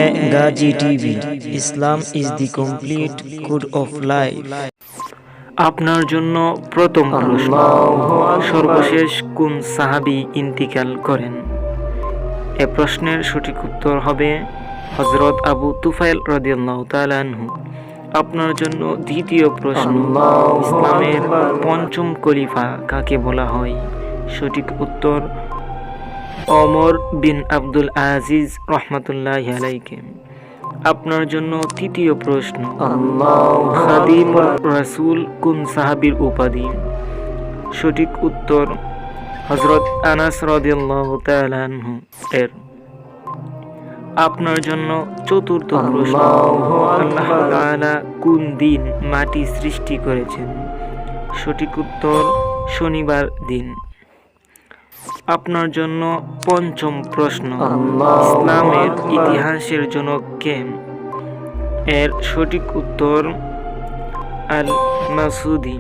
A Gazi TV. Islam is the complete code of life. আপনার জন্য প্রথম প্রশ্ন, সর্বশেষ কোন সাহাবী ইন্তিকাল করেন? এ প্রশ্নের সঠিক উত্তর হবে হযরত আবু তুফাইল রাদিয়াল্লাহু তাআলা আনহু। আপনার জন্য দ্বিতীয় প্রশ্ন, ইসলামের পঞ্চম খলিফা কাকে বলা হয়? সঠিক উত্তর ওমর বিন আব্দুল আজিজ রহমাতুল্লাহি আলাইহি। আপনার জন্য তৃতীয় প্রশ্ন, খাদিম রাসূল কোন সাহাবীর উপাধি? সঠিক উত্তর হযরত আনাস রাদিয়াল্লাহু তাআলা আনহু এর। আপনার জন্য চতুর্থ প্রশ্ন, আল্লাহ তাআলা কোন দিন মাটি সৃষ্টি করেছেন? সঠিক উত্তর শনিবার দিন। আপনার জন্য পঞ্চম প্রশ্ন, ইসলামের ইতিহাসের জনক কে? এর সঠিক উত্তর আল মাসুদি।